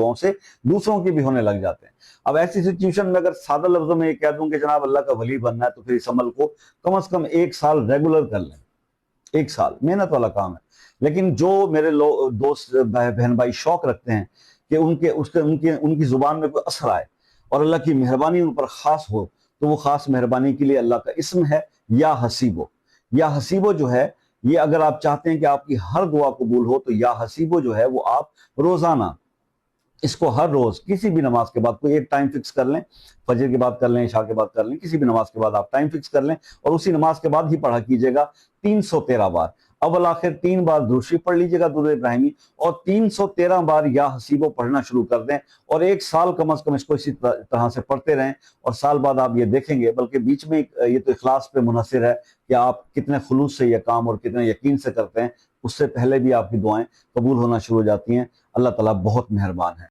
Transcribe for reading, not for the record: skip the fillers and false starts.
دعاؤں سے دوسروں کے بھی ہونے لگ جاتے ہیں۔ اب ایسی سچویشن میں اگر سادہ لفظوں میں یہ کہہ دوں کہ جناب اللہ کا ولی بننا ہے تو پھر اس عمل کو کم از کم 1 سال ریگولر کر لیں۔ 1 سال محنت والا کام ہے، لیکن جو میرے دوست بہن بھائی شوق رکھتے ہیں کہ ان کی زبان میں کوئی اثر آئے اور اللہ کی مہربانی ان پر خاص ہو، تو وہ خاص مہربانی کے لیے اللہ کا اسم ہے یا حسیبو۔ یا حسیبو جو ہے، یہ اگر آپ چاہتے ہیں کہ آپ کی ہر دعا قبول ہو تو یا حسیبو جو ہے وہ آپ روزانہ اس کو ہر روز کسی بھی نماز کے بعد کوئی ایک ٹائم فکس کر لیں، فجر کے بعد کر لیں، عشاء کے بعد کر لیں، کسی بھی نماز کے بعد آپ ٹائم فکس کر لیں اور اسی نماز کے بعد ہی پڑھا کیجئے گا 313 بار۔ اول آخر 3 بار درود شریف پڑھ لیجئے گا، درود ابراہیمی، اور 313 بار یا حسیبو پڑھنا شروع کر دیں اور 1 سال کم از کم اس کو اسی طرح سے پڑھتے رہیں، اور سال بعد آپ یہ دیکھیں گے، بلکہ بیچ میں یہ تو اخلاص پہ منحصر ہے کہ آپ کتنے خلوص سے یہ کام اور کتنے یقین سے کرتے ہیں، اس سے پہلے بھی آپ کی دعائیں قبول ہونا شروع ہو جاتی ہیں۔ اللہ تعالیٰ بہت مہربان ہے۔